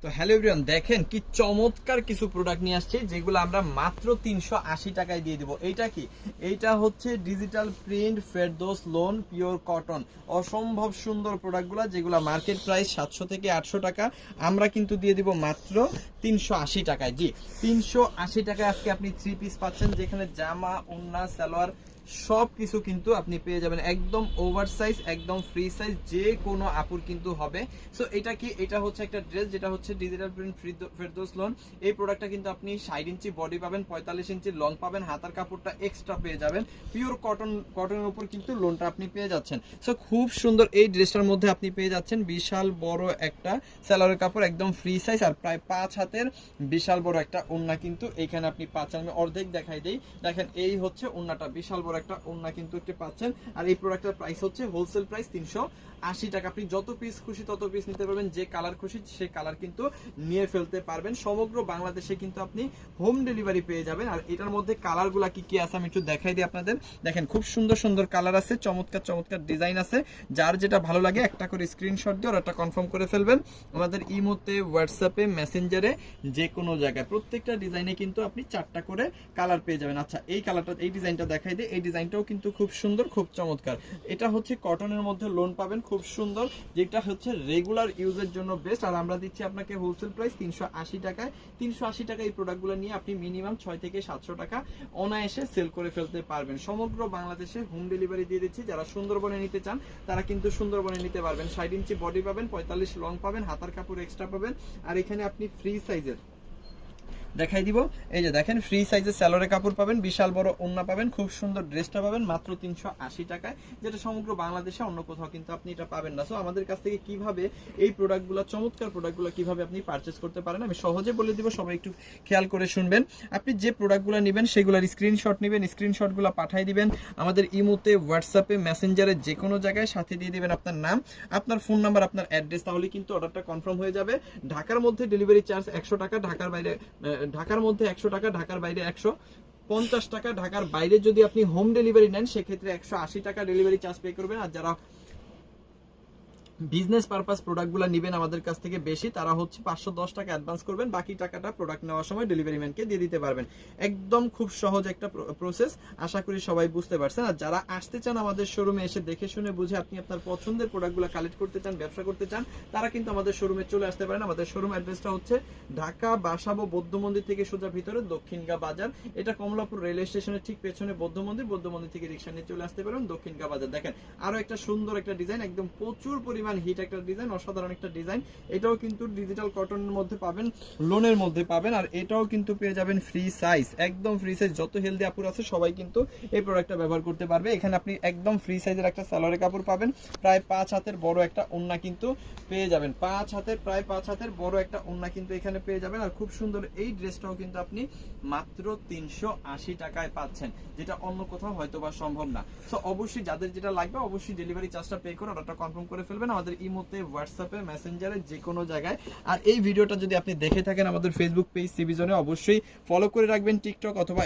তো hello everyone, দেখেন কি চমৎকার কিছু প্রোডাক্ট নিয়ে আসছি যেগুলো আমরা মাত্র 380 টাকায় দিয়ে দিব। এইটা কি? এইটা হচ্ছে digital print Ferdous loan pure cotton, অসম্ভব সুন্দর প্রোডাক্টগুলো যেগুলো মার্কেট প্রাইস 700 থেকে 800 টাকা, আমরা কিন্তু দিয়ে দিব মাত্র 380 টাকায়। জি, 380 টাকায় আজকে আপনি 3 পিস পাচ্ছেন, যেখানে জামা, ওড়না, সালোয়ার সব কিছু কিন্তু আপনি পেয়ে যাবেন একদম ওভার সাইজ, একদম ফ্রি সাইজ, যে কোনো আপুর কিন্তু হবে। সো এটা কি? এটা হচ্ছে একটা ড্রেস যেটা হচ্ছে ডিজিটাল প্রিন্ট ফেরদৌস লোন। এই প্রোডাক্টটা কিন্তু আপনি 60 ইঞ্চি বডি পাবেন, 45 ইঞ্চি লং পাবেন, হাতার কাপড়টা এক্সট্রা পেয়ে যাবেন, পিওর কটনের উপর কিন্তু লোনটা আপনি পেয়ে যাচ্ছেন। সো খুব সুন্দর এই ড্রেসটার মধ্যে আপনি পেয়ে যাচ্ছেন বিশাল বড় একটা সালোয়ারের কাপড়, একদম ফ্রি সাইজ, আর প্রায় 5 হাতের বিশাল বড় একটা ওড়না কিন্তু এখানে আপনি পাচ্ছেন। আমি অর্ধেক দেখাই দেই, দেখেন এই হচ্ছে ওড়নাটা, বিশাল বড় একটা ওড়না কিন্তু একটু পাচ্ছেন। আর এই প্রোডাক্টের প্রাইস হচ্ছে হোলসেল প্রাইস 380 টাকা। আপনি যত পিস খুশি তত পিস নিতে পারবেন, যে কালার খুশি সেই কালার কিন্তু নিয়ে ফেলতে পারবেন। সমগ্র বাংলাদেশে কিন্তু আপনি হোম ডেলিভারি পেয়ে যাবেন। আর এটার মধ্যে কালারগুলা কি কি আছে আমি একটু দেখাই দিই আপনাদের। দেখেন খুব সুন্দর সুন্দর কালার আছে, চমৎকার চমৎকার ডিজাইন আছে। যার যেটা ভালো লাগে একটা করে স্ক্রিনশট দিয়ে ওটা কনফার্ম করে ফেলবেন আমাদের ইমোতে, হোয়াটসঅ্যাপে, মেসেঞ্জারে, যে কোনো জায়গায়। প্রত্যেকটা ডিজাইনে কিন্তু আপনি 4টা করে কালার পেয়ে যাবেন। আচ্ছা, এই কালারটা, এই ডিজাইনটা দেখাই দিই। এই ডিজাইনটাও কিন্তু খুব সুন্দর, খুব চমৎকার। এটা হচ্ছে কটনের মধ্যে লোন পাবেন, খুব সুন্দর, যেটা হচ্ছে রেগুলার ইউজের জন্য বেস্ট। আর আমরা দিচ্ছি আপনাকে হোলসেল প্রাইস 380 টাকায়। 380 টাকা এই প্রোডাক্টগুলো নিয়ে আপনি মিনিমাম 6 থেকে 700 টাকা অনায়াসে সেল করে ফেলতে পারবেন। সমগ্র বাংলাদেশে হোম ডেলিভারি দিয়ে দিচ্ছি। যারা সুন্দরবনে নিতে চান তারা কিন্তু সুন্দরবনে নিতে পারবেন। 60 ইঞ্চি বডি পাবেন, 45 লং পাবেন, হাতার কাপড় এক্সট্রা পাবেন। আর এখানে আপনি ফ্রি সাইজের দেখাই দিব, এই যে দেখেন ফ্রি সাইজের সালোয়ারের কাপড় পাবেন, বিশাল বড় ওড়না পাবেন, খুব সুন্দর ড্রেসটা পাবেন মাত্র 380 টাকায়, যেটা সমগ্র বাংলাদেশে অন্য কোথাও কিন্তু আপনি এটা পাবেন না। সো আমাদের কাছ থেকে কিভাবে এই প্রোডাক্টগুলো, চমৎকার প্রোডাক্টগুলো কিভাবে আপনি পারচেস করতে পারেন আমি সহজে বলে দিব, সবাই একটু খেয়াল করে শুনবেন। আপনি যে প্রোডাক্টগুলো নেবেন সেগুলোর স্ক্রিনশট নেবেন, স্ক্রিনশটগুলো পাঠিয়ে দিবেন আমাদের ইমোতে, হোয়াটসঅ্যাপে, মেসেঞ্জারে, যে কোনো জায়গায়, সাথে দিয়ে দিবেন আপনার নাম, আপনার ফোন নাম্বার, আপনার অ্যাড্রেস, তাহলে কিন্তু অর্ডারটা কনফার্ম হয়ে যাবে। ঢাকার মধ্যে ডেলিভারি চার্জ 100 টাকা, ঢাকার মধ্যে 100 টাকা, ঢাকার বাইরে 150 টাকা। ঢাকার বাইরে যদি আপনি হোম ডেলিভারি নেন সেক্ষেত্রে 180 টাকা ডেলিভারি চার্জ পে করবেন। আর যারা বিজনেস পারপাস প্রোডাক্টগুলো নেবেন আমাদের কাছ থেকে বেশি, তারা হচ্ছে 510 টাকা অ্যাডভান্স করবেন, বাকি টাকাটা প্রোডাক্ট নেওয়ার সময় ডেলিভারি ম্যানকে দিয়ে দিতে পারবেন। একদম খুব সহজ একটা প্রসেস, আশা করি সবাই বুঝতে পারছেন। আর যারা আসতে চান আমাদের শোরুমে এসে দেখে শুনে বুঝে আপনি আপনার পছন্দের প্রোডাক্টগুলো কালেক্ট করতে চান, ব্যবসা করতে চান, তারা কিন্তু আমাদের শোরুমে চলে আসতে পারেন। আমাদের শোরুম অ্যাড্রেসটা হচ্ছে ঢাকা বাসাবো বৌদ্ধ মন্দির থেকে সোজা ভিতরে দক্ষিণগা বাজার, এটা কমলাপুর রেলওয়ে স্টেশনের ঠিক পেছনে বৌদ্ধ মন্দির থেকে রিক্সা নিয়ে চলে আসতে পারেন দক্ষিণগা বাজার। দেখেন আরো একটা সুন্দর একটা ডিজাইন, একদম প্রচুর পরিমাণ হিট একটা ডিজাইন, অসাধারণ একটা ডিজাইন। এটাও কিন্তু ডিজিটাল কটনের মধ্যে পাবেন, লোনের মধ্যে পাবেন। আর এটাও কিন্তু পেয়ে যাবেন ফ্রি সাইজ, একদম ফ্রি সাইজ। যত হেলদি আপুর আছে সবাই কিন্তু এই প্রোডাক্টটা ব্যবহার করতে পারবে। এখানে আপনি একদম ফ্রি সাইজের একটা সালোয়ারের কাপড় পাবেন, প্রায় 5 হাতের বড় একটা ওড়না কিন্তু পেয়ে যাবেন, 5 হাতের, প্রায় 5 হাতের বড় একটা ওড়না কিন্তু এখানে পেয়ে যাবেন। আর খুব সুন্দর এই ড্রেসটাও কিন্তু আপনি মাত্র 380 টাকায় পাচ্ছেন, যেটা অন্য কোথাও হয়তো বা সম্ভব না। সো অবশ্যই যাদের যেটা লাগবে অবশ্যই ডেলিভারি চার্জটা পে করে অর্ডারটা কনফার্ম করে ফেলবেন আমাদের ইমোতে, হোয়াটসঅ্যাপে, মেসেঞ্জারে, যে কোনো জায়গায়। আর এই ভিডিওটা যদি আপনি দেখে থাকেন আমাদের ফেসবুক পেজ সিবি জোনে অবশ্যই ফলো করে রাখবেন, টিকটক অথবা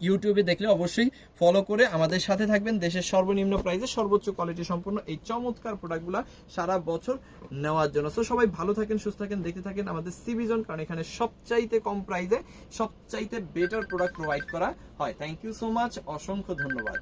ইউটিউবে দেখলে অবশ্যই ফলো করে আমাদের সাথে থাকবেন। দেশের সর্বনিম্ন প্রাইসে সর্বোচ্চ কোয়ালিটি সম্পন্ন এই চমৎকার প্রোডাক্টগুলো সারা বছর নেওয়ার জন্য। তো সবাই ভালো থাকেন, সুস্থ থাকেন, দেখতে থাকেন আমাদের সিবি জোন, কারণ এখানে সবচাইতে কম প্রাইসে সবচাইতে বেটার প্রোডাক্ট প্রোভাইড করা হয়। থ্যাংক ইউ সো মাচ, অসংখ্য ধন্যবাদ।